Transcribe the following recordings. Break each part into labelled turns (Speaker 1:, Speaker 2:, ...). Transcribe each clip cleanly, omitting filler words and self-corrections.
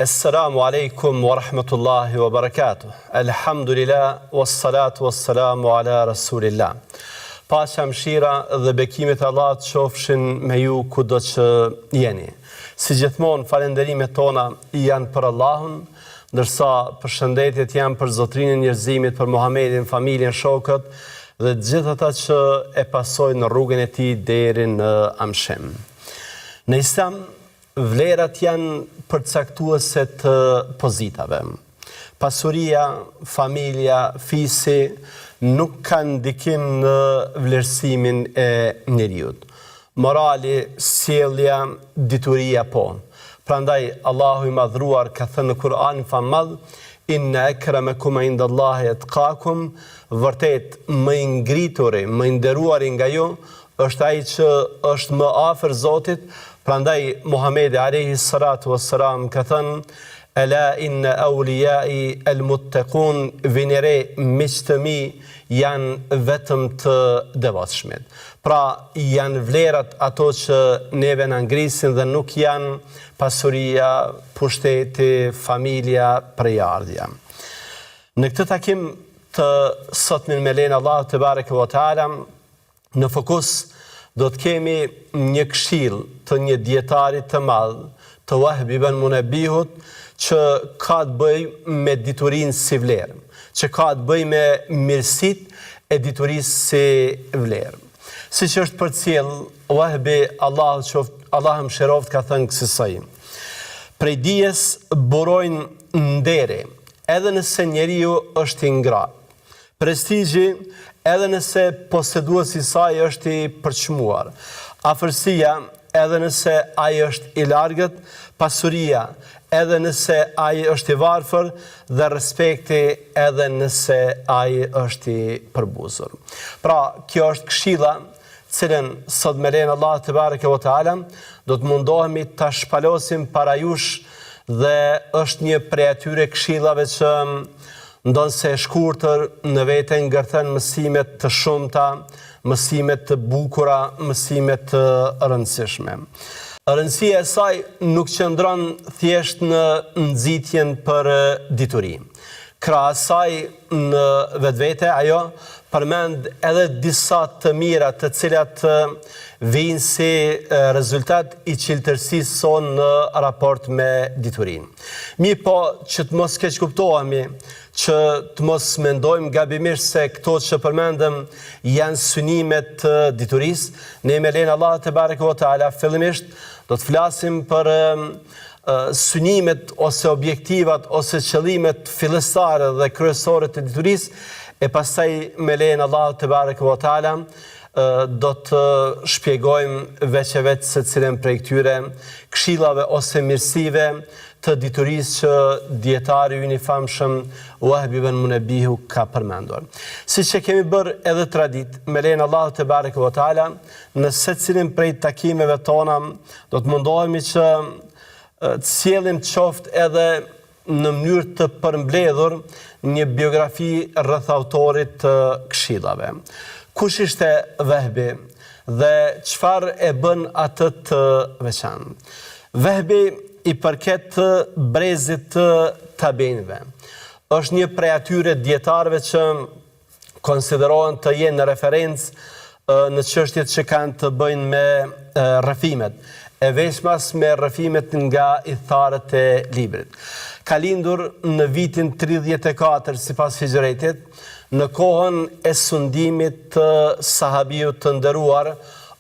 Speaker 1: Assalamu alaikum wa rahmatullahi wa barakatuh. Alhamdulillah, wassalatu wassalamu ala rasulillah. Paqja, mëshira dhe bekimet e Allahut qofshin me ju kudo që jeni. Si gjithmonë, falenderimet tona janë për Allahun, ndërsa përshëndetjet janë për Zotrinë e njerëzimit, për Muhamedin, familjen, shokët dhe gjithë ata që e pasojnë në rrugën e tij deri në amshim. Në Islam, vlerat janë përcaktuese të pozitave. Pasuria, familja, fisi nuk kanë ndikim në vlerësimin e njeriut. Morali, sjellja, dituria po. Prandaj Allahu i madhruar ka thënë në Kur'an famadh, inna akramakum indallahi atqakum, vërtet më i ngrituri, më i nderuari nga ju është ai që është më afër Zotit. Prandaj Muhamedi alayhi salatu wassalam ka thënë ala inna awliyai almuttaqun, vinere miqtë të mi janë vetëm të devotshmit. Pra janë vlerat ato që neve na ngrisin dhe nuk janë pasuria, pushteti, familja, prejardhja. Në këtë takim të sotmin me lenë Allah te bareke ve teala, në fokus do të kemi një këshill të një dietari të madh, të Wahb ibn Munabbihut, që ka të bëjë me diturinë si vlerë, që ka të bëjë me mirësitë e diturisë si vlerë. Siç është përcjell Wahbi, Allah mëshiroft, ka thënë kësaj: prej dijes burojnë nderi, edhe nëse njeriu është i ngratë. Prestigji, edhe nëse poseduesi i saj është i përçmuar. Afërsia, edhe nëse ai është i largët. Pasuria, edhe nëse ai është i varfër. Dhe respekti, edhe nëse ai është i përbuzur. Pra, kjo është këshilla cilën sot me lenë Allah te bareke ve teala do të mundohemi ta shpalosim para jush, dhe është një prej atyre këshillave që ndonë se shkurtër në vete ngërthen mësimet të shumta, mësimet të bukura, mësimet të rëndësishme. Rëndësia e saj nuk qëndron thjesht në nxitjen për dituri. Krahas saj në vetvete ajo përmend edhe disa të mira të cilat vijnë si rezultat i çeltërsisë sonë në raport me diturinë. Mirë po, që të mos keq kuptohemi, që të mos mendojmë gabimisht se këto që përmendëm janë synimet të diturisë, ne me lenë Allah te bareke ve teala fillimisht do të flasim për synimet ose objektivat ose qëllimet fillestare dhe kryesore të diturisë, e pastaj me lenë Allah te bareke ve teala do të shpjegojmë veç e veç se cilën prej këtyre këshillave ose mirësive të diturisë që dietari ynë i famshëm Wahb ibn Munabbihu ka përmendur. Siç e kemi bërë edhe tradit, me lenë Allah te bareke ve teala, në secilin prej takimeve tona do të mundohemi që të sjellim qoftë edhe në mënyrë të përmbledhur një biografi rreth autorit të këshillave. Kush ishte Wahbi dhe çfarë e bën atë të veçantë? Wahbi i përket brezit të tabeinëve. Është një prej atyre dietarëve që konsiderohen të jenë në referencë në çështjet që kanë të bëjnë me rrëfimet, e veçmas me rrëfimet nga itharët e librit. Ka lindur në vitin 34 sipas hijretit, në kohën e sundimit të sahabiut të nderuar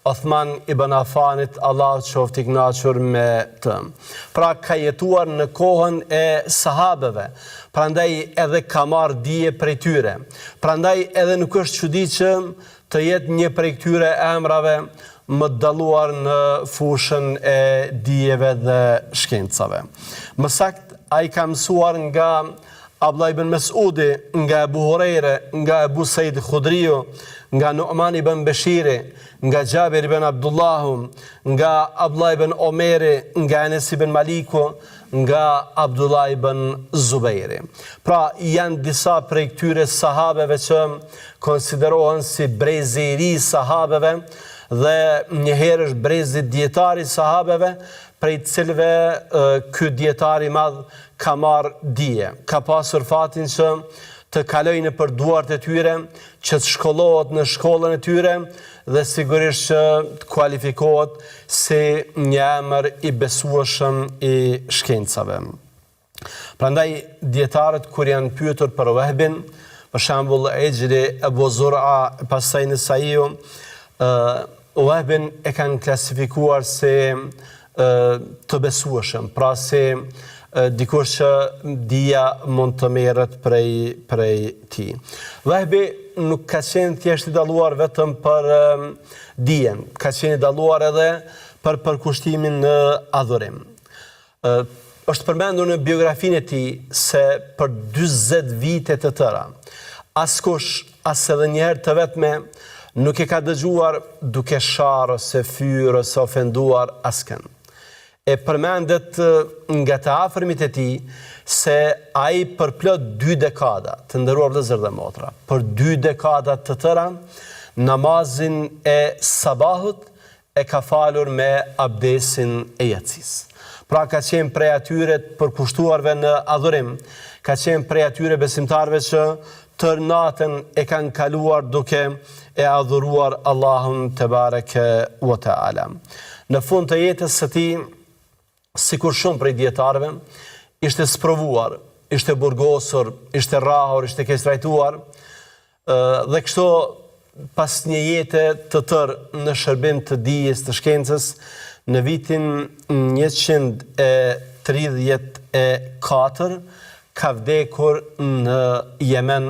Speaker 1: Uthman ibn Affanit, Allahu qoftë i kënaqur me të. Pra ka jetuar në kohën e sahabeve, prandaj edhe ka marrë dije prej tyre. Prandaj edhe nuk është çudi që të jetë një prej këtyre emrave më dalluar në fushën e dijeve dhe shkencave. Më saktë, ai ka mësuar nga Abdullah ibn Mesudi, nga Abu Hurajra, nga Abu Said Khudriu, nga Nu'man ibn Bashiri, nga Jabir ibn Abdullahu, nga Abdullah ibn Omeri, nga Anas ibn Maliku, nga Abdullah ibn Zubairi. Pra janë disa prej këtyre sahabeve që konsiderohen si brezi i ri sahabeve dhe njëherë është brezit djetari sahabeve, prej cilve ky djetari madh ka marrë dije. Ka pasur fatin që të kalojë nëpër duart e tyre, që të shkollohet në shkollën e tyre dhe sigurisht që të kualifikohet si një emër i besueshëm i shkencave. Prandaj dietarët kur janë pyetur për Wahbin, për shembull Ejri, Abu Zur'a, pastaj Nesaiu, Wahbin e kanë klasifikuar si të besueshëm, pra si dikush që dija mund të merret prej tij. Wahbi nuk ka qenë thjesht i dalluar vetëm për dijen, ka qenë i dalluar edhe për përkushtimin në adhurim. Është përmendur në biografinë e tij se për 40 vite të tëra, askush, as edhe njëherë të vetme, nuk e ka dëgjuar duke sharë ose fyrë ose ofenduar askën. E përmendet nga të afërmit e tij se ai për plot 2 dekada, të nderuar vëllezër dhe motra, për 2 dekada të tëra, namazin e sabahut e ka falur me abdesin e yatsis. Pra ka qenë prej atyre të përkushtuarve në adhurim, ka qenë prej atyre besimtarve që tërë natën e kanë kaluar duke e adhuruar Allahun te bareke wa taala. Në fund të jetës së tij, sikur shumë prej dietarëve, ishte sprovuar, ishte burgosur, ishte rrahur, ishte keqtrajtuar, dhe kështu pas një jete të tërë në shërbim të dijes të shkencës, në vitin 134 ka vdekur në Yemen,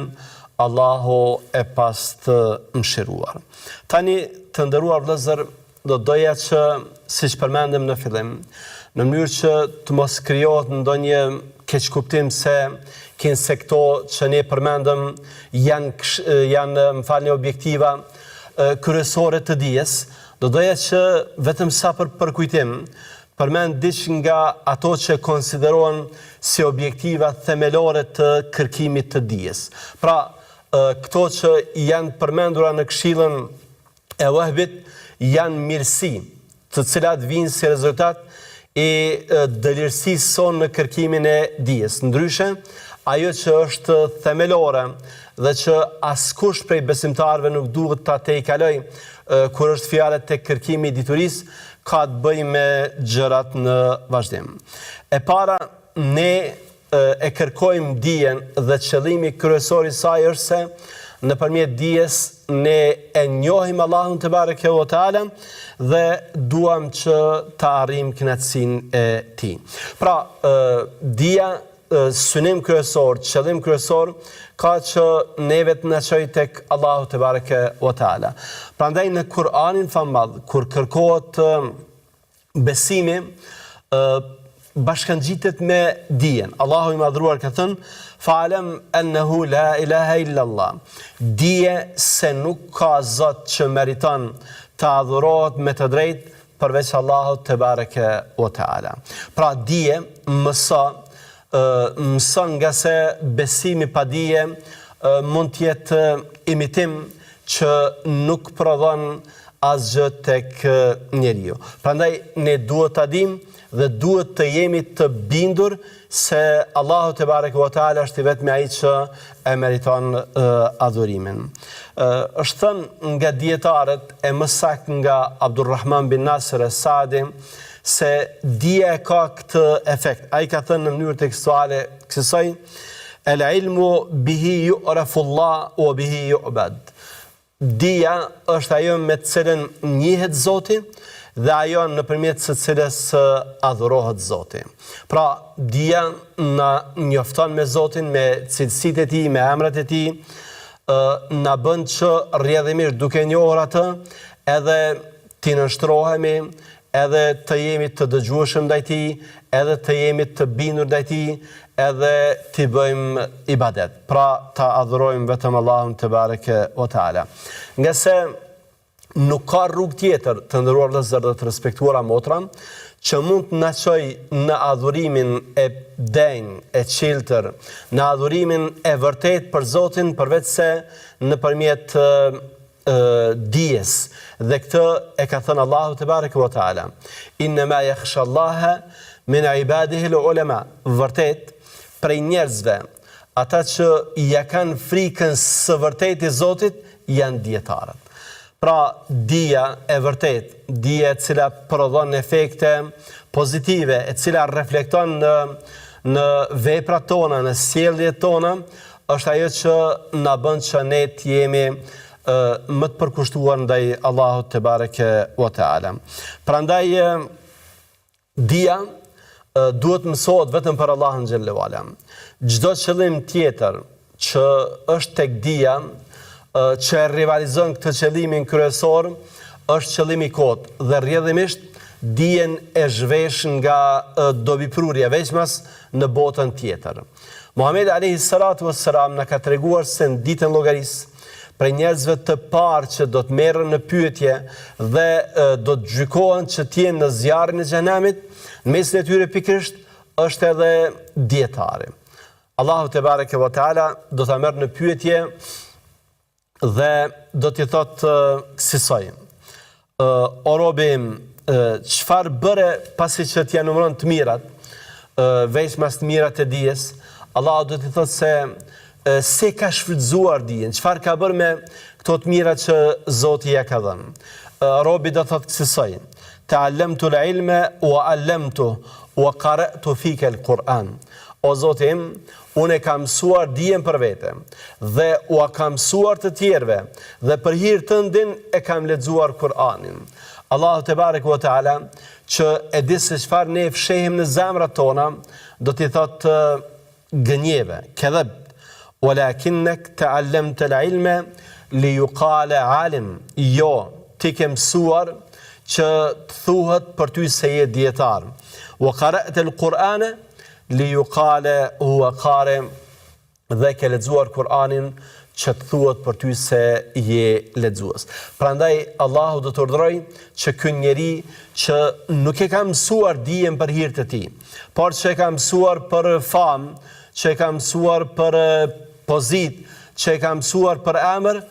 Speaker 1: Allahu e pas të mshiruar. Tani të nderuar vëllezër, do doja që, siç përmendëm në fillim, në mënyrë që të mos krijohet ndonjë keqkuptim se këto këto që ne përmendëm janë më falni objektiva kryesore të dijes, do doja që vetëm sa për përkujtim përmend diç nga ato që konsiderohen si objektiva themelore të kërkimit të dijes. Pra, këto që janë përmendura në Këshillën e Wahbit janë mirësi, të cilat vinë si rezultat i dëlirësisë sonë në kërkimin e dijes. Ndryshe, ajo që është themelore dhe që askush prej besimtarëve nuk duhet ta tejkaloj kur është fjalë tek kërkimi i diturisë, ka të bëjë me gjërat në vazhdim. E para, ne e kërkojmë dijen dhe qëllimi kryesor i saj është se nëpërmjet dijes ne e njohim Allahun te bareke ve teala dhe duam që të arrijmë kënaqësinë e tij. Pra, dija, synim kryesor, qëllim kryesor ka që neve të na çojë tek Allahu te bareke ve teala. Prandaj në Kur'anin fammadh, kur kërkohet besimi, bashkangjitet me dijen. Allahu i madhruar ka thënë: "Fa'lam annahu la ilaha illa Allah." Dije se nuk ka Zot që meriton të adhurohet me të drejtë përveç Allahut te bareke ve teala. Pra dije mëson nga se besimi pa dije mund të jetë imitim që nuk prodhon asgjë tek njeriu. Prandaj ne duhet ta dimë dhe duhet të jemi të bindur se Allahu te bareke ve teala është i vetmi ai që e meriton adhurimin. Është thënë nga dietarët, e më saktë nga Abdulrahman bin Nasr as-Saadi, se dija e ka këtë efekt. Ai ka thënë në mënyrë tekstuale kësaj: "El ilmu bihi yu'rafu Allah wa bihi yu'bad." Dija është ajo me të cilën njihet Zoti dhe ajo nëpërmjet së cilës adhurohet Zoti. Pra, dija na njofton me Zotin, me cilësitë e tij, me emrat e tij, na bën që rrjedhimisht duke njohur atë, edhe t'i nënshtrohemi, edhe të jemi të dëgjueshëm ndaj tij, edhe të jemi të bindur ndaj tij, edhe t'i bëjmë ibadet. Pra, ta adhurojmë vetëm Allahun te bareke ve teala. Nga se nuk ka rrugë tjetër, të nderuar vëllezër dhe të respektuara motra, që mund të na çojë në adhurimin e denj, e çeltër, në adhurimin e vërtet për Zotin, përveç se nëpërmjet dijes, dhe këtë e ka thënë Allahu te bareke ve teala, innama yakhshallaha min ibadihi al-ulama. Vërtet, prej njerëzve, ata që ja kanë frikën së vërtetë i Zotit janë dietarët. Pra, dija e vërtet, dija e cila prodhon efekte pozitive, e cila reflekton në veprat tona, në sjelljet tona, është ajo që na bën që ne të jemi më të përkushtuar ndaj Allahut te bareke ve teala. Prandaj dija duhet mësohet vetëm për Allahun xhallahu ala. Çdo qëllim tjetër që është tek dija, që rivalizon këtë qëllimin kryesor, është qëllimi kot dhe rrjedhimisht dijen e zhvesh nga dobiprurja, veçmas në botën tjetër. Muhamedi alayhi salatu wassalam na ka treguar se në ditën llogarisë, për njerëzve të parë që do të merren në pyetje dhe do të gjykohen që të jenë në zjarrin e xhenemit, në mesin e tyre pikërisht është edhe dietari. Allahu te bareke ve teala do ta merr në pyetje dhe do t'i thotë kësaj: o robim, çfarë bëre pasi që t'ja numëron të mirat, veçmas të mirat e dijes? Allahu do t'i thotë se ka shfrytzuar dijen, çfarë ka bërë me këto të mira që Zoti ja ka dhënë. Robi do thotë kësaj: ta'allamtu al-ilma wa 'allamtu wa qara'tu fika al-Quran. O Zoti im, unë e kam mësuar dijen për vete dhe u kam mësuar të tjerëve dhe për hir tëndin e kam lexuar Kur'anin. Allahu te bareke ve teala që e di se çfarë ne fshehim në zemrat tona, do t'i thotë gënjeve, kedheb, walakinnak ta'allamta al-ilma li yuqala alim. Jo, ti ke mësuar që të thuhet për ty se je dietar. Wa qara'ta al-Qur'ana li yuqala huwa qari, dhe ke lexuar Kur'anin që të thuhet për ty se je lexues. Prandaj Allahu do të urdhëroj që ky njeri që nuk e ka mësuar dijen për hir të tij, por që e ka mësuar për famë, që e ka mësuar për pozitë, që e ka mësuar për emër,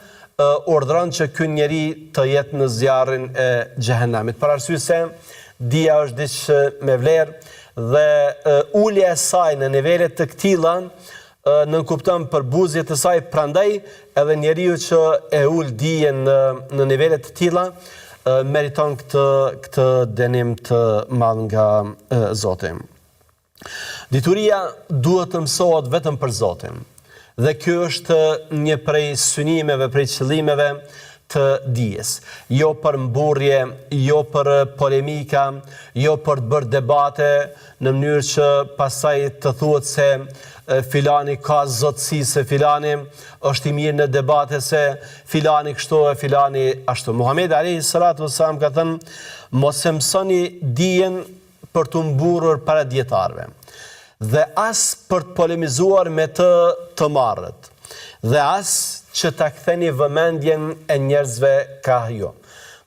Speaker 1: urdhëron që ky njeri të jetë në zjarrin e xhehenamit. Për arsye se dija është diçka me vlerë dhe ulja e saj në nivele të këtilla nënkupton për buzjet të saj, prandaj edhe njeriu që e ul dijen në nivele të tilla meriton këtë dënim të madh nga Zoti. Dituria duhet të mësohet vetëm për Zotin. Dhe kjo është një prej synimeve, prej qëllimeve të dijes. Jo për mburrje, jo për polemika, jo për të bërë debate në mënyrë që pastaj të thuhet se filani ka zotësi, se filani është i mirë në debate, se filani kështu e filani ashtu. Muhamedi alayhi salatu wassalam ka thënë: mos e mësoni dijen për të mburrur para dietarëve, dhe as për të polemizuar me të marrët, dhe as që ta ktheni vëmendjen e njerëzve ka jo.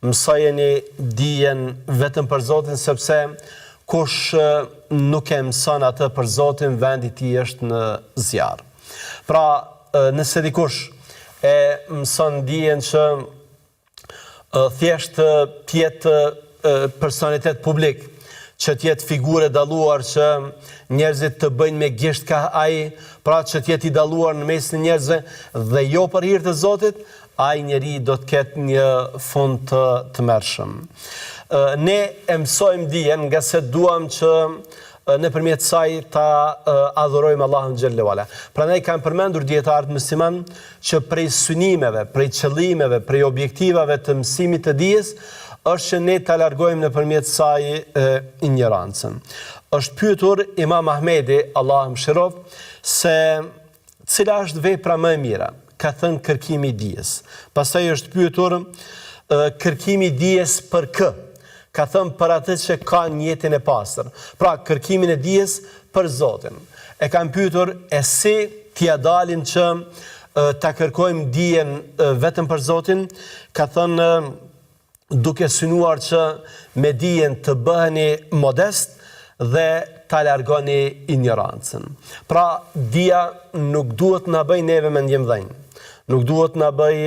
Speaker 1: Mësojeni dijen vetëm për Zotin, sepse kush nuk e mëson atë për Zotin, vendi i tij është në zjarr. Pra, nëse dikush e mëson dijen që thjesht të jetë personitet publik, që t'jetë figure dalluar që njerëzit të bëjnë me gisht ka ai, pra që t'jetë i dalluar në mes në njerëzve dhe jo për hir të Zotit, ai njeri do të ketë një fund të mërshëm. Ne e mësojmë dijen nga se duam që nëpërmjet saj ta adhurojmë Allahun xhallahu ala. Prandaj kanë përmendur dietarët musliman që prej synimeve, prej qëllimeve, prej objektivave të mësimit të dijes është që ne ta largojmë nëpërmjet saj ignorancën. Është pyetur Imam Ahmedi, Allahu mëshiroft, se cila është vepra më e mira? Ka thënë kërkimi i dijes. Pastaj është pyetur kërkimi i dijes për kë? Ka thënë për atë që ka në jetën e pastër. Pra, kërkimin e dijes për Zotin. E kanë pyetur si t'ia dalim që ta kërkojmë dijen vetëm për Zotin? Ka thënë duke synuar që me dijen të bëheni modest dhe ta largoni ignorancën. Pra, dija nuk duhet na bëjë neve mendjem dhënë. nuk duhet na bëj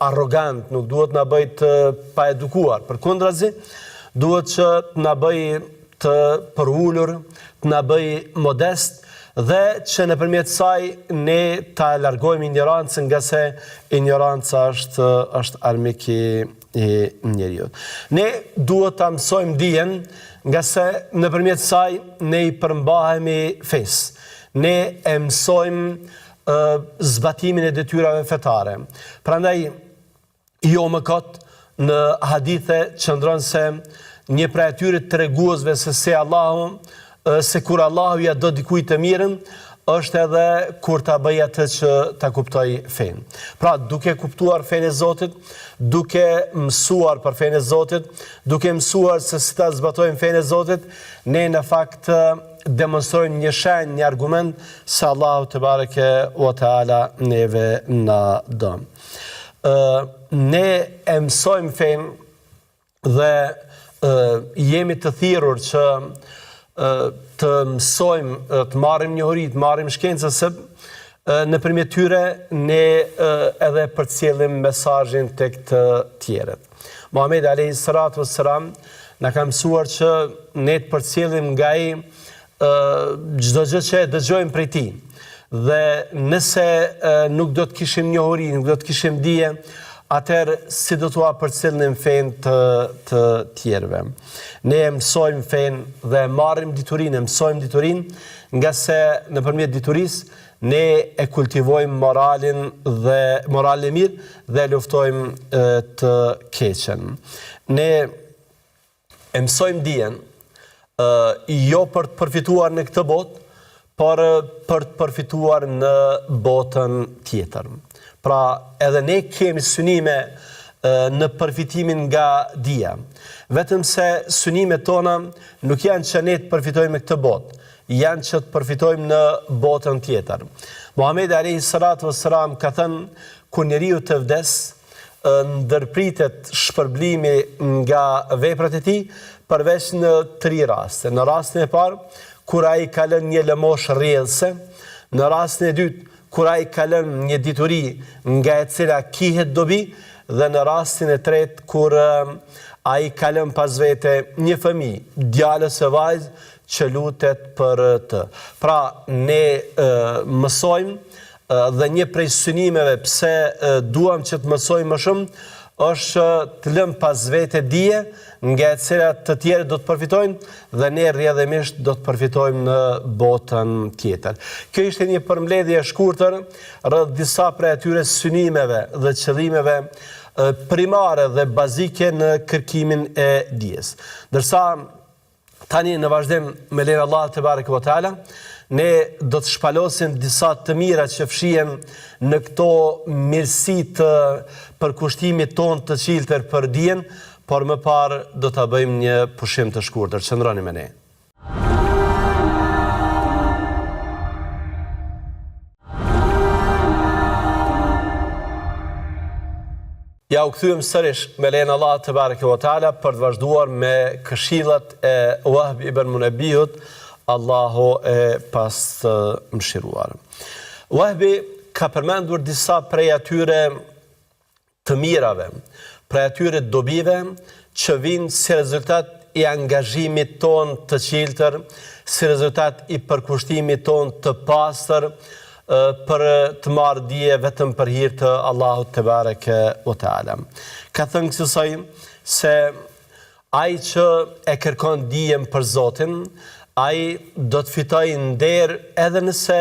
Speaker 1: arrogant, nuk duhet na bëj të paedukuar. Përkundrazi, duhet që të na bëj të përulur, të na bëj modest dhe që nëpërmjet saj ne ta largojmë ignorancën, nga se ignoranca është armik i njeriut. Ne duhet ta mësojmë dijen, nga se nëpërmjet saj ne i përmbahemi fesë. Ne e mësojmë zbatimin e detyrave fetare. Prandaj, jo më kot në hadithe qëndron se një prej atyre treguesve se kur Allahu ja do dikujt të mirën, është edhe kur ta bëj atë që ta kuptoj fenë. Pra, duke kuptuar fenë e Zotit, duke mësuar për fenë e Zotit, duke mësuar se si ta zbatojmë fenë e Zotit, ne në fakt demonstrojmë një shenjë, një argument se Allahu te bareke wa taala neve na do. Ne e mësojmë fenë dhe jemi të thirrur që të mësojmë, të marrim njohuri, të marrim shkencën, se nëpërmjet tyre ne edhe përcjellim mesazhin tek të tjerët. Muhamedi alayhi salatu wassalam na ka mësuar që ne të përcjellim nga ai çdo gjë që e dëgjojmë prej tij. Dhe nëse nuk do të kishim njohuri, nuk do të kishim dije, atëherë si do t'ua përcjellim fenë të tjerëve. Ne mësojmë fenë dhe marrim diturinë, mësojmë diturinë, nga se nëpërmjet diturisë ne e kultivojmë moralin e mirë dhe luftojmë të keqen. Ne e mësojmë dijen, jo për të përfituar në këtë botë, por për të përfituar në botën tjetër. Pra, edhe ne kemi synime në përfitimin nga dija. Vetëm se synimet tona nuk janë që ne të përfitojmë në këtë botë, janë që të përfitojmë në botën tjetër. Muhamedi alayhi salatu wassalam ka thënë, kur njeriu të vdes, ndërpritet shpërblimi nga veprat e tij, përveç në 3 raste. Në rastin e parë, kur ai ka lënë një lëmosh rrjedhse; në rastin e dytë, kur ai ka lënë një dituri nga e cila kihet dobi; dhe në rastin e tretë, kur ai ka lënë pas vete një fëmijë, djalë ose vajzë, që lutet për të. Pra, ne mësojmë dhe një prej synimeve pse duam që të mësojmë më shumë, është të lëmë pas vete dije nga e cilat të tjerë do të përfitojnë dhe ne rrjedhimisht do të përfitojmë në botën tjetër. Kjo ishte një përmbledhje e shkurtër rreth disa prej atyre synimeve dhe qëllimeve primare dhe bazike në kërkimin e dijes. Ndërsa tani në vazhdim me lejen e Allahut te bareke ve teala, ne do të shpalosim disa të mira që fshihen në këto mirësi të përkushtimit ton të çiltër për dijen, por më parë do ta bëjmë një pushim të shkurtër. Qëndroni me ne. Ja u kthyem sërish me lejen e Allahut te bareke ve teala për të vazhduar me këshillat e Wahb ibn Munabbihut, Allahu e pas të mëshiruar. Wahbi ka përmendur disa prej atyre të mirave, prej atyre dobive që vinë si rezultat i angazhimit ton të çiltër, si rezultat i përkushtimit ton të pastër për të marrë dije vetëm për hir të Allahut te bareke ve teala. Ka thënë kësaj se ai që e kërkon dijen për Zotin, ai do të fitojë nder edhe nëse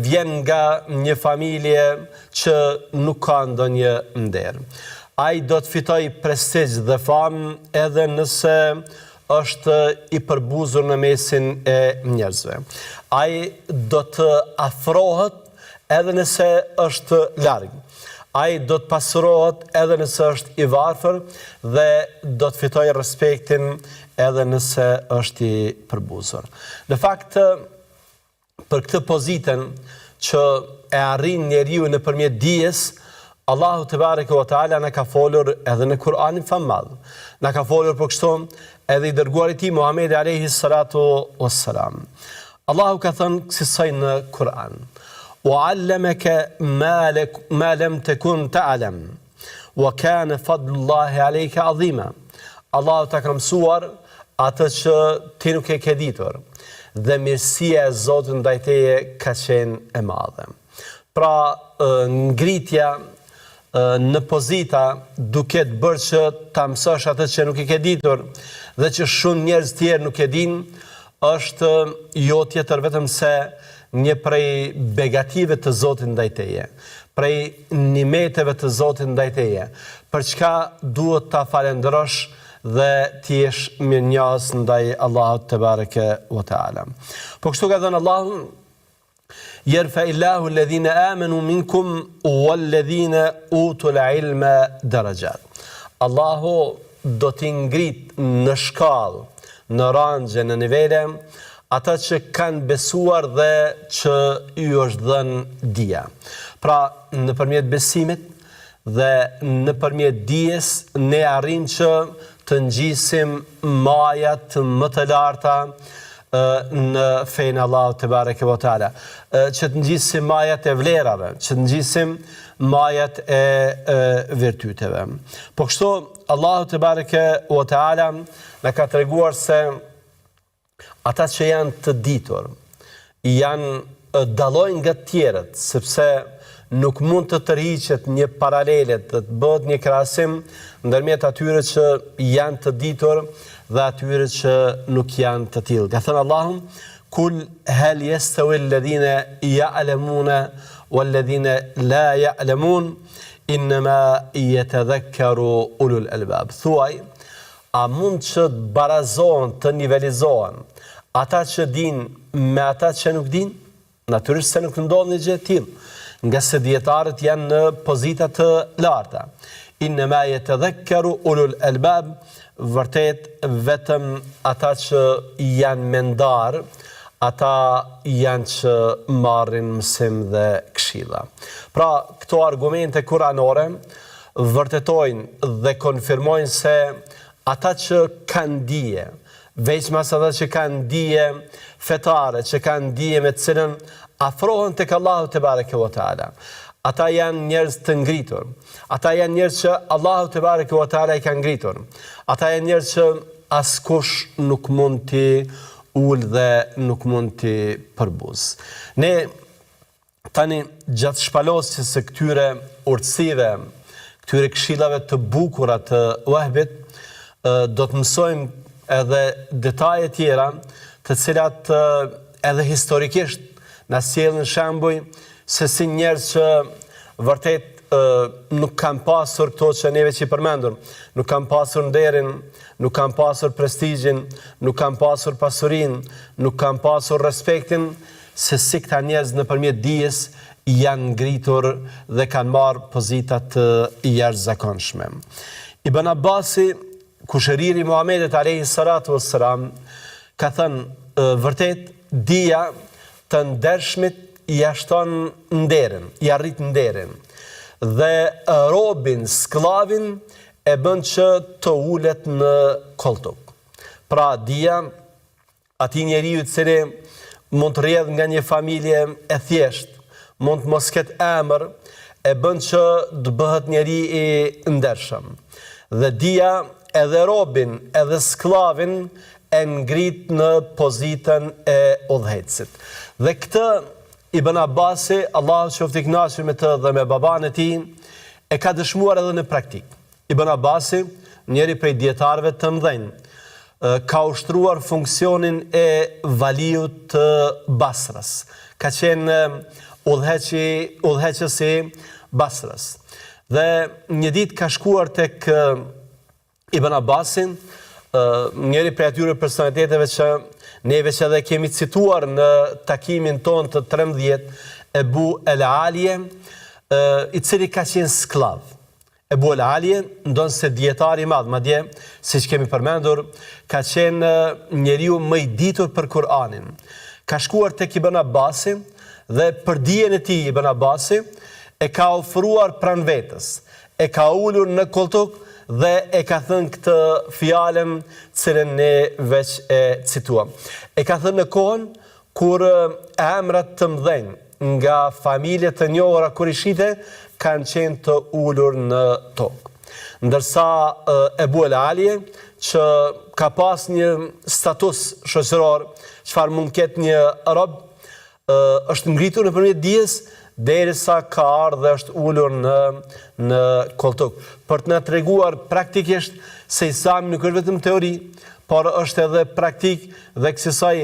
Speaker 1: vjen nga një familje që nuk ka ndonjë nder. Ai do të fitojë prestigj dhe famë edhe nëse është i përbuzur në mesin e njerëzve. Ai do të afrohet edhe nëse është larg. Ai do të pasurohet edhe nëse është i varfër dhe do të fitojë respektin edhe nëse është i përbuzur. Në fakt, për këtë pozitën që e arrin njeriu nëpërmjet dijes, Allahu te bareke ve teala na ka folur edhe në Kur'anin famall. Na ka folur për kështu edhe i dërguari i tij Muhamedi alayhi salatu wassalam. Allahu ka thënë kësaj në Kur'an: وعلمك ما لم تكن تعلم وكان فضل الله عليك عظيما. Allahu ta ka mësuar atë që ti nuk e ke ditur dhe mirësia e Zotit ndaj teje ka qenë e madhe. Pra ngritja në pozita duke të bërë që ta mësosh atë që nuk e ke ditur dhe që shumë njerëz tjerë nuk e din, është jo tjetër vetëm se një prej begative të Zotit ndaj teje, prej nimeteve të Zotit ndaj teje, për çka duhet ta falenderosh dhe ti jesh mirënjohës ndaj Allahut te bareke ve teala. Po kështu ka thënë Allahu: "Yarfa illahu alladhina amanu minkum walladhina utul ilma darajat." Allahu do t'i ngrit në shkallë, në rangje, në nivele ata që kanë besuar dhe që ju është dhënë dija. Pra, nëpërmjet besimit dhe nëpërmjet dijes ne arrim që të ngjisim majat më të larta në fejnë Allahu te bareke ve teala, që të ngjisim majat e vlerave, që të ngjisim majat e virtyteve. Po kështu Allahu te bareke ve teala na ka treguar se ata që janë të ditur, dallojnë nga të tjerët, sepse nuk mund të tërhiqet një paralelet, të bëhet një krahasim ndërmjet atyre që janë të ditur dhe atyre që nuk janë të tillë. Ka thënë Allahu: "Kul hal yastawi alladhina ya'lamuna walladhina la ya'lamun inma yatadhakkaru ulul albab." Thuaj, a mund që të barazohen, të nivelizohen ata që din me ata që nuk din? Natyrisht se nuk ndodh një gjë e tillë, nga se dietarët janë në pozita të larta. Inma yatadhakkaru ulul albab, vërtet vetëm ata që janë mendar, ata janë që marrin mësim dhe këshilla. Pra, këto argumente kuranore vërtetojnë dhe konfirmojnë se ata që kanë dije, veçmas ata që kanë dije fetare, që kanë dije me të cilën afrohen tek Allahu te bareke ve teala, ata janë njerëz të ngritur, ata janë njerëz që Allahu te bareke ve teala i ka ngritur, ata janë njerëz që askush nuk mund t'i ul dhe nuk mund t'i përbuz. Ne tani gjatë shpalosjes së këtyre urtësive, këtyre këshillave të bukura të Wahbit, do të mësojmë edhe detaje tjera të cilat edhe historikisht na sjellin shembuj se si njerëz që vërtet nuk kanë pasur këto që neve që i përmendur, nuk kanë pasur nderin, nuk kanë pasur prestigjin, nuk kanë pasur pasurinë, nuk kanë pasur respektin, se si këta njerëz nëpërmjet dijes janë ngritur dhe kanë marrë pozita të jashtëzakonshme. Ibn Abbasi, kushëriri Muhamedit alayhi salatu wassalam, ka thënë vërtet dija të ndershmit ja shton nderin, ja rrit nderin dhe robin, sklavin e bën që të ulet në koltuk. Pra dija, atij njeriu i cili mund të rrjedh nga një familje e thjesht, mund të mos ketë emër, e bën që të bëhet njeri i ndershëm. Dhe dija edhe robin, edhe sklavin e ngrit në pozitën e udhëhecit. Dhe këtë Ibn Abbasi, Allahu qoftë i kënaqur me të dhe me baban e tij, e ka dëshmuar edhe në praktik. Ibn Abbasi, njëri prej dietarëve të mëdhenj, ka ushtruar funksionin e valiut të Basrës. Ka qenë udhëheqësi Basrës. Dhe një ditë ka shkuar tek Ibn Abbasin, njëri prej atyre personaliteteve që neve që edhe kemi cituar në takimin ton të 13, Ebu El Alije, i cili ka qenë sklav. Ebu El Alije, ndonë se djetari madh, madje, siç kemi përmendur, ka qenë njeriu më i ditur për Kur'anin. Ka shkuar tek Ibn Abbasi dhe për dijen e tij Ibn Abbasi e ka ofruar pranë vetës, e ka ulur në koltuk dhe e ka thënë këtë fjalën cilën ne veç e cituam. E ka thënë në kohën kur emrat të mëdhenj nga familje të njohura kur i shite kanë qenë të ulur në tokë. Ndërsa Ebu El Alije, që ka pas një status shoqëror, çfarë mund ketë një rob, është ngritur nëpërmjet dijes derisa ka ardhur dhe është ulur në koltuk. Për të na treguar praktikisht se Islami nuk është vetëm teori, por është edhe praktik dhe kësaj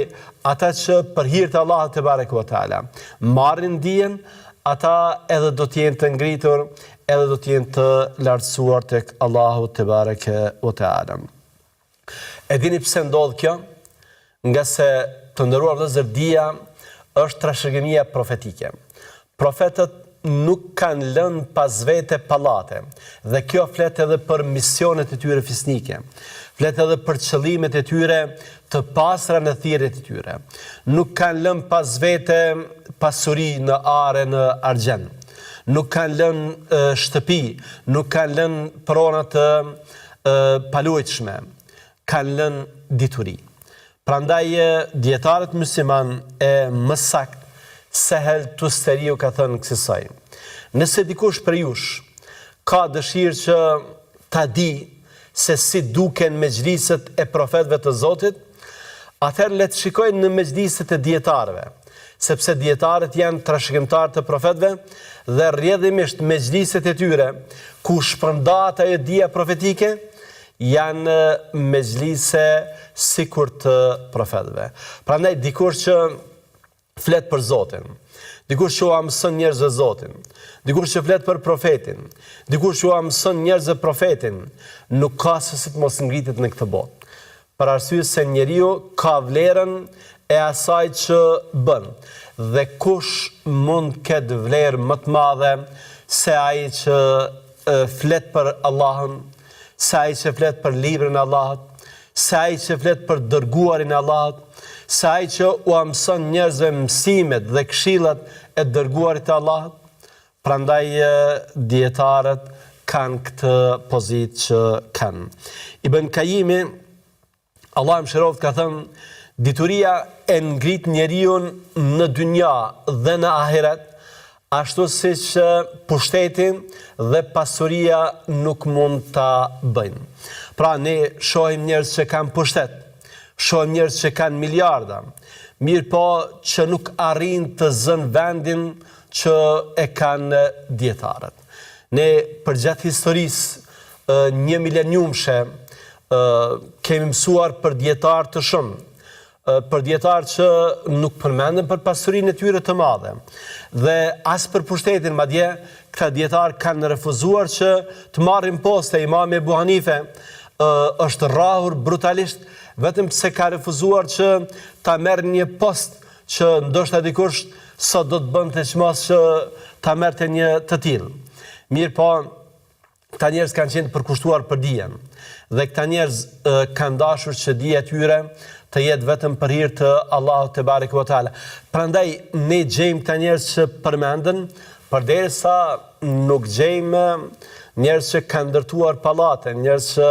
Speaker 1: ata që për hir të Allahut te bareke ve teala marrin dijen, ata edhe do të jenë të ngritur, edhe do të jenë të lartësuar tek Allahu te bareke ve teala. E dini pse ndodh kjo? Nga se të nderuar vëllezër, dija është trashëgimia profetike. Profetët nuk kanë lënë pas vete pallate, dhe kjo flet edhe për misionet e tyre fisnike. Flet edhe për qëllimet e tyre të pastra në thirrjet e tyre. Nuk kanë lënë pas vete pasuri në are në argjend. Nuk kanë lënë shtëpi, nuk kanë lënë prona të palujtshme, kanë lënë dituri. Prandaj dietarët musliman e më sakt Sehel Tustariu ka thënë kësaj: nëse dikush për jush ka dëshirë që ta di se si duken mexhliset e profetëve të Zotit, atëherë le të shikojnë në mexhliset e dietarëve, sepse dietarët janë trashëgimtarë të profetëve dhe rrjedhimisht mexhliset e tyre ku shpërndahet ajo dija profetike janë mexhlise sikur të profetëve. Prandaj dikush që flet për Zotin, dikush që mëson njerëzve Zotin, dikush që flet për profetin, dikush që mëson njerëzve profetin, nuk ka se si të mos ngritet në këtë botë. Për arsye se njeriu ka vlerën e asaj që bën, dhe kush mund ketë vlerë më të madhe se ai që flet për Allahun, se ai që flet për librin e Allahut, se ai që flet për dërguarin e Allahut, se ai që u mëson njerëzve mësimet dhe këshillat e dërguarit të Allahut. Prandaj dietarët kanë këtë pozitë që kanë. Ibn Kayimi, Allah më shëroft, ka thënë: dituria e ngrit njeriu në dynja dhe në ahiret, ashtu siç pushteti dhe pasuria nuk mund ta bëjnë. Pra ne shohim njerëz që kanë pushtet, shohim njerëz që kanë miliarda, mirë po që nuk arrin të zënë vendin që e kanë dietarët. Ne përgjatë historisë një mileniumshe kemi mësuar për dietarë të shumë, për dietarë që nuk përmenden për pasurinë e tyre të madhe, dhe as për pushtetin. Madje këta dietarë kanë refuzuar që të marrin poste. Imam Ebu Hanife është rrahur brutalisht vetëm pse ka refuzuar që ta merr një post që ndoshta dikush sot do të bënte çmos që ta merrte një të tillë. Mirë po, këta njerëz kanë qenë përkushtuar për dijen, dhe këta njerëz kanë dashur që dija e tyre të jetë vetëm për hir të Allahut te bareke ve teala. Prandaj ne gjejmë këta njerëz që përmenden, përderisa nuk gjejmë njerëz që kanë ndërtuar pallate, njerëz që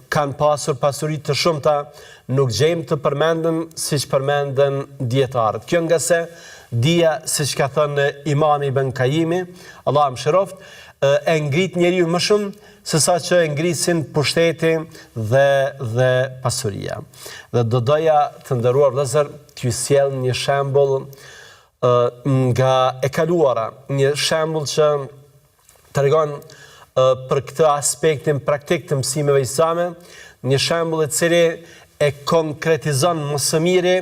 Speaker 1: kanë pasur pasuri të shumta, nuk gjejmë të përmenden siç përmenden dietarët. Kjo nga se dija, siç ka thënë Imami Ibn Kayimi, Allah më shëroft, e ngrit njeriu më shumë se sa që e ngrisin pushteti dhe pasuria. Dhe do doja, të nderuar vëllezër, t'ju sjell një shembull nga e kaluara, një shembull që tregon për këtë aspektin praktik të mësimeve islame, një shembull i cili e konkretizon më së miri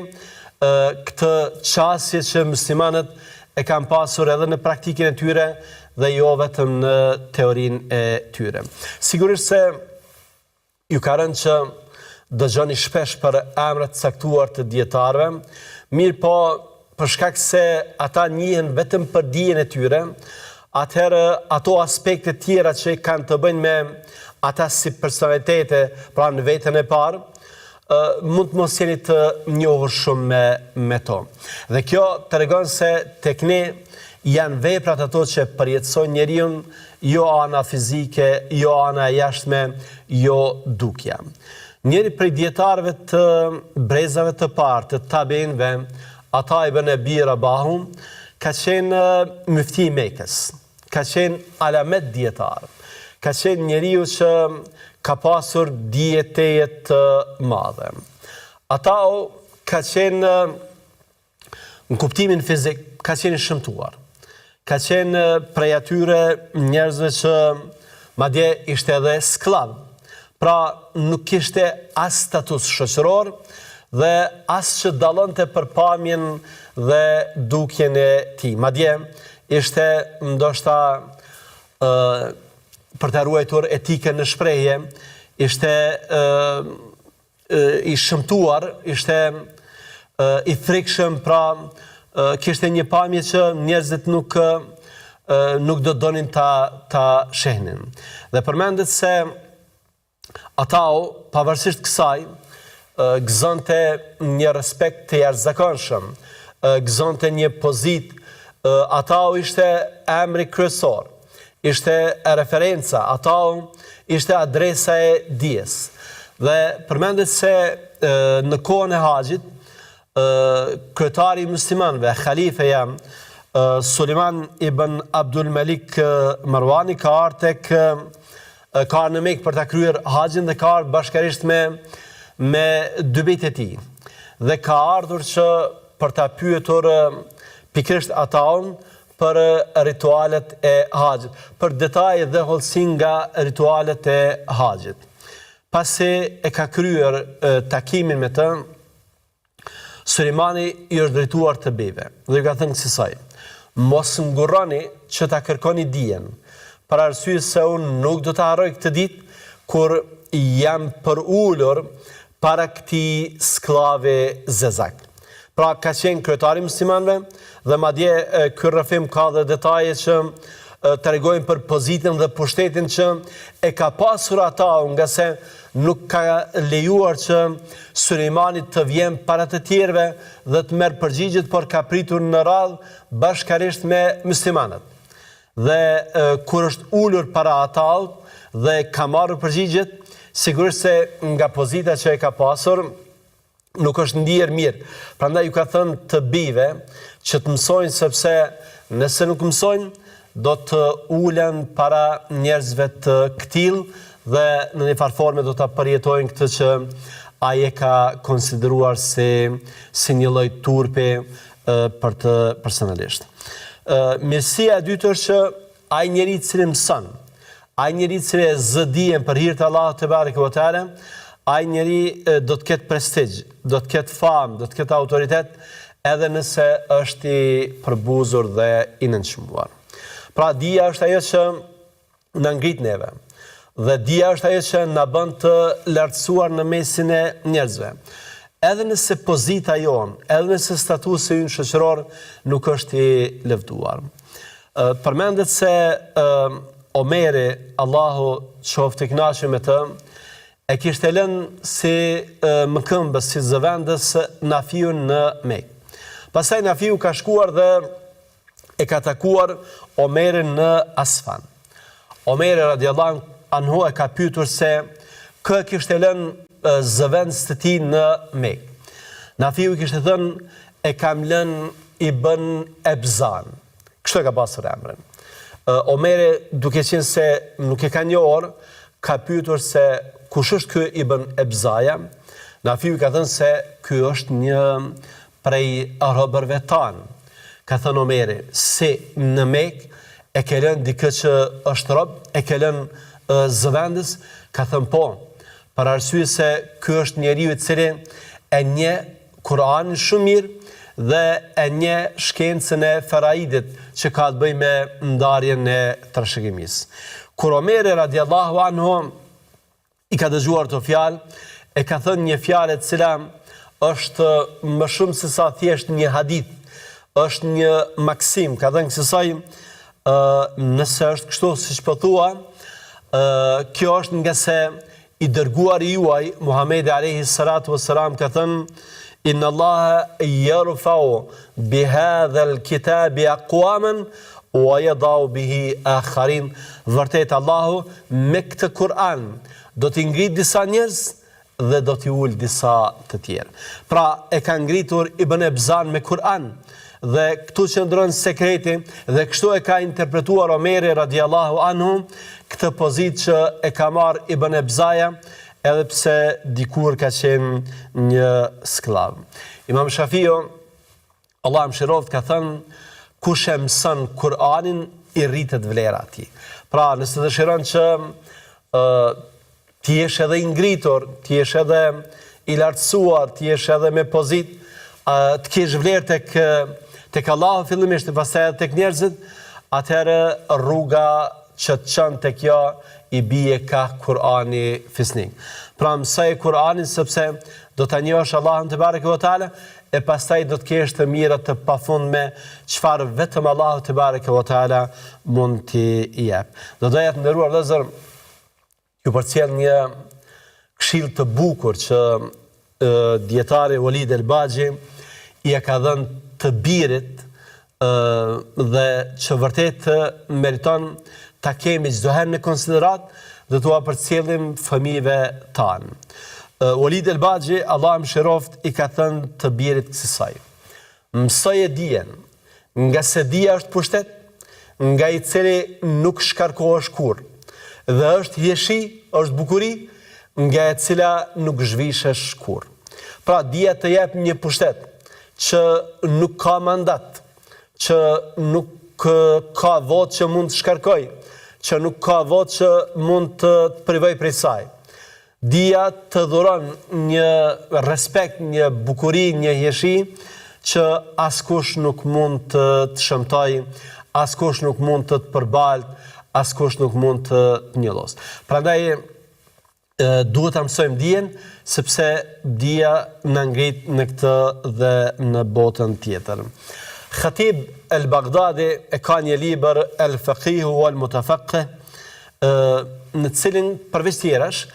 Speaker 1: këtë çështje që muslimanët e kanë pasur edhe në praktikën e tyre dhe jo vetëm në teorinë e tyre. Sigurisht se ju ka rënë që dëgjoni shpesh për emrat të caktuar të dietarëve, mirë po për shkak se ata njihen vetëm për dijen e tyre, atëherë ato aspekte tjera që kanë të bëjnë me ata si personalitete, pra në vetën e parë, mund të mos jeni të njohur shumë me to. Dhe kjo tregon se tek ne janë veprat ato që përjetësojnë njeriu, jo ana fizike, jo ana jashtme, jo dukja. Njëri prej dietarëve të brezave të parë, të tabeinëve, Ata ibn Abi Rabahu ka qenë mufti i Mekës, ka qenë alamet dietar, ka qenë njeriu që ka pasur dieteje të madhe. Ata ka qenë në kuptimin fizik, ka qenë shëmtuar. Ka qenë prej atyre njerëzve që madje ishte edhe sklav. Pra nuk kishte as status shoqëror dhe as që dallonte për pamjen dhe dukjen e tij. Madje ishte ndoshta për të ruajtur etikën në shprehje, ishte i shëmtuar, ishte i frikshëm, pra kishte një pamje që njerëzit nuk do donin ta shehnin. Dhe përmendet se ata pavarësisht kësaj gëzonte një respekt të jashtëzakonshëm, gëzonte një pozitë, ata ishte emri kryesor, ishte referenca, ata ishte adresa e dijes. Dhe përmendet se në kohën e haxhit kryetari i muslimanëve, halifeja Sulejman ibn Abdul Malik Marwani ka ardhur në Mekë për ta kryer haxhin dhe ka ardhur bashkërisht me dy bijtë e tij. Dhe ka ardhur që për ta pyetur pikërisht ata për ritualet e haxhit, për detaje dhe hollësi nga ritualet e haxhit. Pasi e ka kryer takimin me të, Sulejmani i është drejtuar të bijve dhe i ka thënë kësaj: mos ngurroni që ta kërkoni dijen, për arsye se unë nuk do të harroj këtë ditë kur jam për ulur para këtij sklave zezak. Pra ka qenë kryetari i muslimanëve dhe madje ky rrëfim ka dhe detaje që tregojnë për pozitën dhe pushtetin që e ka pasur ata, nga se nuk ka lejuar që Sulejmani të vjen para të tjerëve dhe të merr përgjigjet, por ka pritur në radhë bashkërisht me muslimanët. Dhe kur është ulur para ata dhe ka marrë përgjigjet, sigurisht se nga pozita që e ka pasur nuk është ndier mirë. Prandaj ju ka thënë të bijve që të mësojnë, sepse nëse nuk mësojnë, do të ulen para njerëzve të këtill dhe në një farë forme do të përjetojnë këtë që ai e ka konsideruar si një lloj turpi për të personalisht. Mirësia e dytë është që ai njeri i cili mëson, ai njeri i cili zë dijen për hir të Allahut te bareke ve teala, ai njeri do të ketë prestigj, do të ketë famë, do të ketë autoritet, edhe nëse është i përbuzur dhe i nënçmuar. Pra dija është ajo që na ngrit neve. Dhe dija është ajo që na bën të lartësuar në mesin e njerëzve. Edhe nëse pozita jonë, edhe nëse statusi ynë shoqëror nuk është i lëvduar. Përmendet se Omeri, Allahu qoftë i kënaqur me të, e kishte lënë si mëkëmbës, si zëvendës Nafiun në Mekë. Pastaj Nafiu ka shkuar dhe e ka takuar Omerin në Asfan. Omeri radiallahu anhu e ka pyetur se kë kishte lënë zëvendës të tij në Mekë. Nafiu i kishte thënë: e kam lënë Ibn Ebzan. Kështu e ka pasur emrin. Omeri, duke qenë se nuk e ka njohur, ka pyetur se kush është ky Ibn Ebzaja. Nafiu ka thënë se ky është një prej robërve tanë. Ka thënë Omeri: si në Mekë e ke lënë dikë që është rob, e ke lënë zëvendës? Ka thënë po, për arsye se ky është njeriu i cili e njeh Kur'anin shumë mirë dhe e njeh shkencën e faraidit që ka të bëjë me ndarjen e trashëgimisë. Kur Omeri radiallahu anhu i ka dëgjuar të fjalë, e ka thënë një fjalë e cila është më shumë se sa thjesht një hadith, është një maksim, ka thënë kësaj: nëse është kështu siç po thua, kjo është nga se i dërguari juaj Muhamedi alayhi salatu wassalam ka thënë: inna Allaha yarfa'u bi hadha al-kitabi aqwaman wa yada'u bihi akharin. Vërtet Allahu me këtë Kur'an do t'i ngrit disa njerëz dhe do t'i ul disa të tjerë. Pra e ka ngritur Ibn Ebzan me Kur'an dhe këtu qëndron sekreti dhe kështu e ka interpretuar Omeri radiallahu anhu këtë pozitë që e ka marrë Ibn Ebzaja edhe pse dikur ka qenë një sklav. Imam Shafiu, Allah mëshiroft, ka thënë kush e mëson Kur'anin i rritet vlera ati. Pra nëse dëshiron që ti jesh edhe i ngritur, ti jesh edhe i lartësuar, ti jesh edhe me pozitë, të kesh vlerë tek Allahu fillimisht, pastaj edhe tek njerëzit, atëherë rruga që të çon tek kjo i bie ka Kur'ani fisnik. Pra mësoj Kur'anin sepse do ta njohësh Allahun te bareke ve teala e pastaj do të kesh të mira të pafundme çfarë vetëm Allahu te bareke ve teala mund t'i jep. Do doja të nderuar vëllezër, ju përcjell një këshill të bukur që dietari Walid El Baxhi i ka dhënë të birit dhe që vërtet meriton ta kemi çdo herë në konsiderat dhe t'ua përcjellim fëmijëve tanë. Walid El Baxhi, Allah mëshiroft, i ka thënë të birit kësaj: mësoje dijen, nga se dija është pushtet, nga i cili nuk shkarkohesh kurrë, dhe është jeshi, është bukuri, nga e cila nuk zhvishesh kurrë. Pra dija të jep një pushtet që nuk ka mandat, që nuk ka votë që mund të shkarkoj, që nuk ka votë që mund të privoj prej saj. Dija të dhuron një respekt, një bukuri, një jeshi që askush nuk mund të shëmtoj, askush nuk mund të përbalt, askush nuk mund të njëllos. Prandaj duhet ta mësojmë dijen, sepse dija na ngrit në këtë dhe në botën tjetër. Khatib el-Baghdadi e ka një libër El-Faqihu wal-Mutafaqih, në cilin përveç tjerash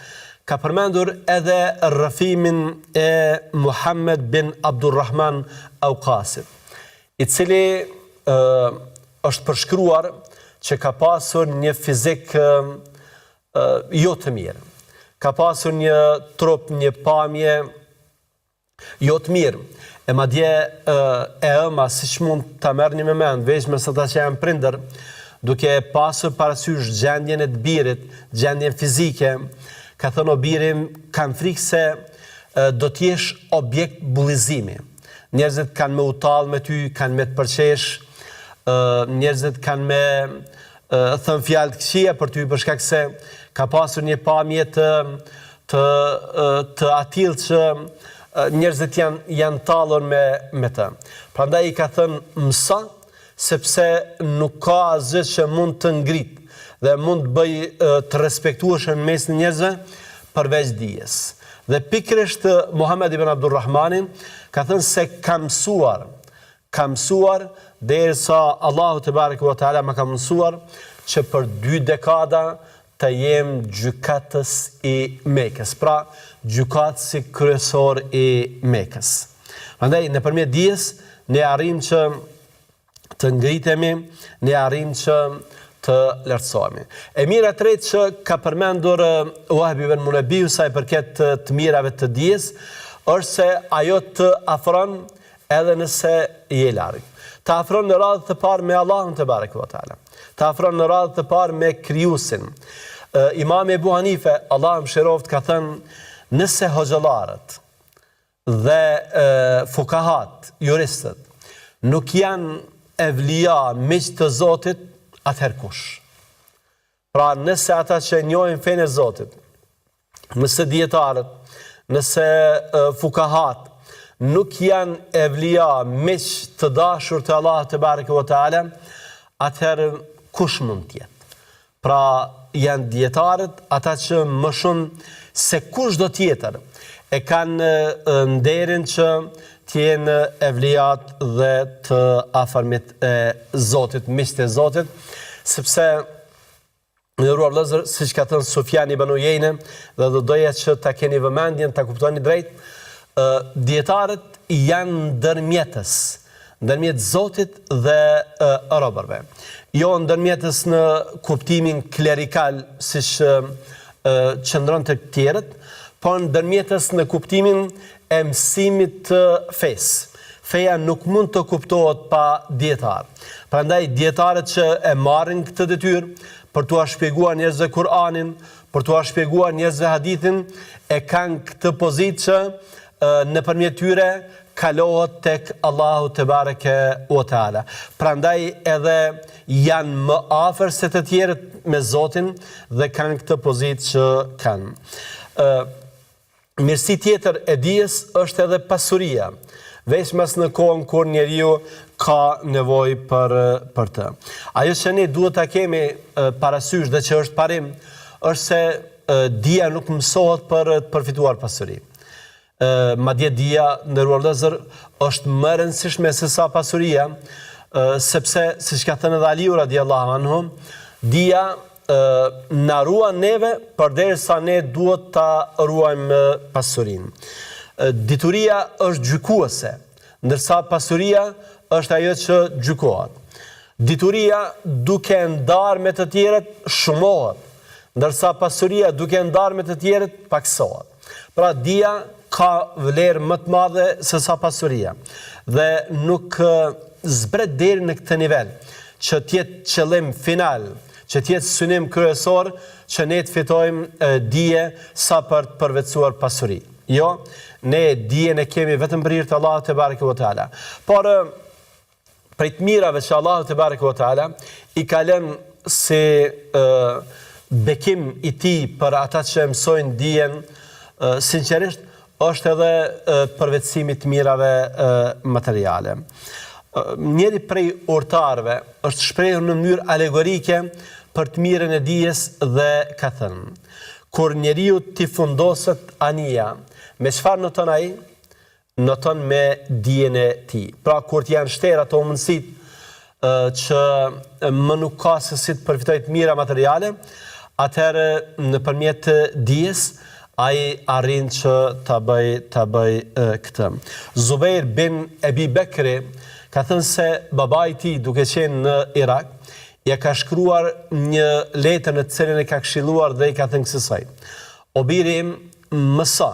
Speaker 1: ka përmendur edhe rrëfimin e Muhammed bin Abdurrahman Auqasit, i cili është përshkruar që ka pasur një fizik jo të mirë. Ka pasur një trup, një pamje jo të mirë. E madje e ëma, siç mund ta merrni me mend, veç me sa ta që janë prindër, duke pasur parasysh gjendjen e të birit, gjendjen fizike, ka thënë o birim, kam frikë se do t'jesh objekt bullizimi. Njerëzit kanë me utall me ty, kanë me të përqesh, njerëzit kanë me thënë fjalë të këqija për ty, për shkak se ka pasur një pamje të atill që njerëzit janë tallur me të. Prandaj i ka thënë mëso, sepse nuk ka asgjë që mund të ngrit dhe mund të bëj të respektueshëm mes në njerëzve përveç dijes. Dhe pikërisht Muhammed ibn Abdurrahmanin ka thënë se ka mësuar derisa Allahu te bareke ve teala më ka mësuar që për 2 dekada të jem gjykatës i Mekës, pra gjykatësi kryesor i Mekës. Prandaj nëpërmjet dijes ne arrim që të ngritemi, ne arrim që të lartësohemi. E mira e tretë që ka përmendur Wahbi ibn Munabiu sa i përket të mirave të dijes, është se ajo të afron edhe nëse je larg. Të afron në radhë të parë me Allahun te bareke ve teala. Të afron në radhë të parë me Krijuesin. Imam Ebu Hanife, Allah mëshiroft, ka thënë: nëse hoxhallarët dhe fukahat, juristët, nuk janë evlia miq të Zotit, atëherë kush? Pra nëse ata që njohin fenë e Zotit, nëse dietarët, nëse fukahat nuk janë evlia miq të dashur të Allahut te bareke ve teala, atëherë kush mund të jetë? Pra janë dietarët, ata që më shumë se kushdo tjetër e kanë nderin që t'jenë evliat dhe të afërmit e Zotit, miqtë e Zotit, sepse nderuar vëllezër, siç ka thënë Sufjani ibn Uyeyne, dhe do doja që ta keni vëmendjen, ta kuptoni drejt, dietarët janë ndërmjet Zotit dhe robërve. Jo ndërmjetës në kuptimin klerikal, siç qëndron të tjerët, po ndërmjetës në kuptimin e mësimit të fesë. Feja nuk mund të kuptohet pa dietar. Prandaj dietarët që e marrin këtë detyrë për t'u shpjeguar njerëzve Kur'anin, për t'u shpjeguar njerëzve hadithin, e kanë këtë pozitë që nëpërmjet tyre kalohet tek Allahu te bareke u teala. Prandaj edhe janë më afër se të tjerët me Zotin dhe kanë këtë pozitë që kanë. Mirësi tjetër e dijes është edhe pasuria, veçmas në kohën kur njeriu ka nevojë për të. Ajo që ne duhet ta kemi parasysh dhe që është parim, është se dija nuk mësohet për të përfituar pasuri. Madje dija, nderuar vëllezër, është më e rëndësishme se sa pasuria, sepse siç ka thënë edhe Aliu radiallahu anhu, dija na ruan neve përderisa ne duhet ta ruajmë pasurinë. Dituria është gjykuese, ndërsa pasuria është ajo që gjykohet. Dituria duke ndarë me të tjerët shumohet, ndërsa pasuria duke ndarë me të tjerët paksohet. Pra dija ka vlerë më të madhe se sa pasuria dhe nuk zbret deri në këtë nivel që t'jetë qëllim final, që t'jetë synim kryesor që ne të fitojmë dije sa për të përvetësuar pasuri. Jo, ne dijen e kemi vetëm për hir të Allahut te bareke ve teala. Por prej të mirave që Allahu te bareke ve teala i ka lënë si bekim i tij për ata që mësojnë dijen, sinqerisht është edhe përvetësimi të mirave materiale. Njëri prej urtarëve është shprehur në mënyrë alegorike për të mirën e dijes dhe ka thënë: kur njeriu t'i fundoset anija, me çfarë noton ai? Noton me dijen e tij. Pra kur t'janë shterë ato mundësitë që më nuk ka se si të përfitoj të mira materiale, atëherë nëpërmjet dijes ai arrin që ta bëj këtë. Zubair bin Ebi Bekri ka thënë se babai i tij, duke qenë në Irak, ja ka shkruar një letër në të cilën e ka këshilluar dhe i ka thënë kësaj: o biri im, mëso,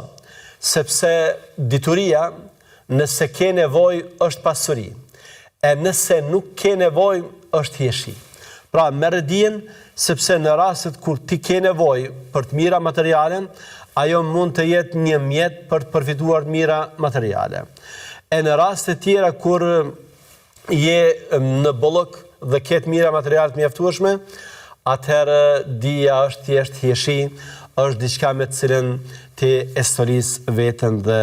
Speaker 1: sepse dituria, nëse ke nevojë, është pasuri, e nëse nuk ke nevojë, është hieshi. Pra merr dijen, sepse në rastet kur ti ke nevojë për të mira materiale, ajo mund të jetë një mjet për të përfituar të mira materiale. E në raste tjera kur je në bollok dhe ke të mira materiale të mjaftueshme, atëherë dija është thjesht hieshi, është diçka me të cilën ti e stolis veten dhe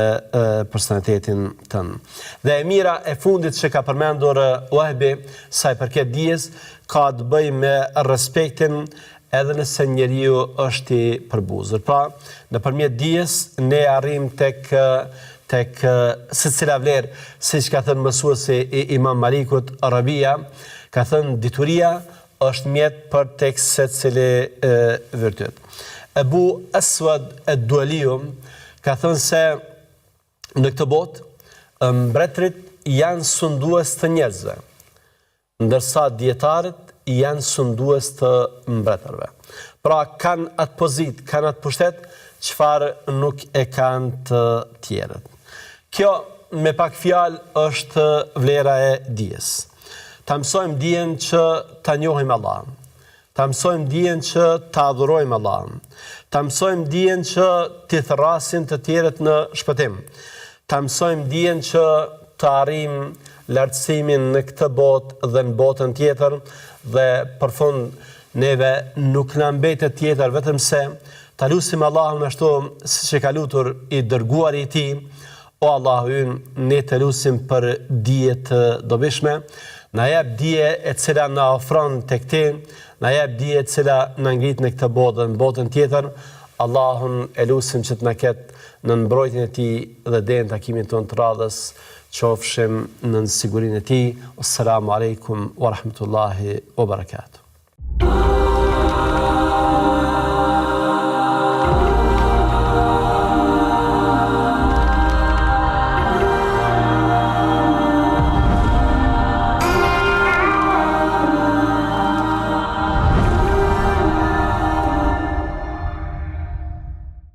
Speaker 1: personalitetin tënd. Dhe e mira e fundit që ka përmendur Wahbi sa i përket dijes ka të bëjë me respektin edhe nëse njeriu është i përbuzur. Pra, nëpërmjet dijes ne arrim tek secila vlerë, siç ka thënë mësuesi i Imam Malikut Arabia, ka thënë dituria është mjet për tek secili virtyt. Ebu Aswad ad-Dualiu ka thënë se në këtë botë mbretërit janë sundues të njerëzve, ndërsa dietarët janë sundues të mbretërve. Pra kanë atë pozitë, kanë atë pushtet çfarë nuk e kanë të tjerët. Kjo me pak fjalë është vlera e dijes. Ta mësojmë dijen që ta njohim Allahun. Ta mësojmë dijen që ta adhurojmë Allahun. Ta mësojmë dijen që t'i thrasim të tjerët në shpëtim. Ta mësojmë dijen që të arrijmë lartësimin në këtë botë dhe në botën tjetër, dhe për fund neve nuk na mbetet tjetër vetëm se ta lutim Allahun ashtu siç e ka lutur i dërguari i tij: o Allahu ynë, ne të lutim për dije të dobishme, na jep dije e cila na ofron tek ti, na jep dije e cila na ngrit në këtë botë dhe në botën tjetër. Allahun e lutim që të na ketë në mbrojtjen e tij dhe deri në takimin tonë të radhës, qofshim në sigurinë e tij. Assalamu alaikum wa rahmatullahi wa barakatuh.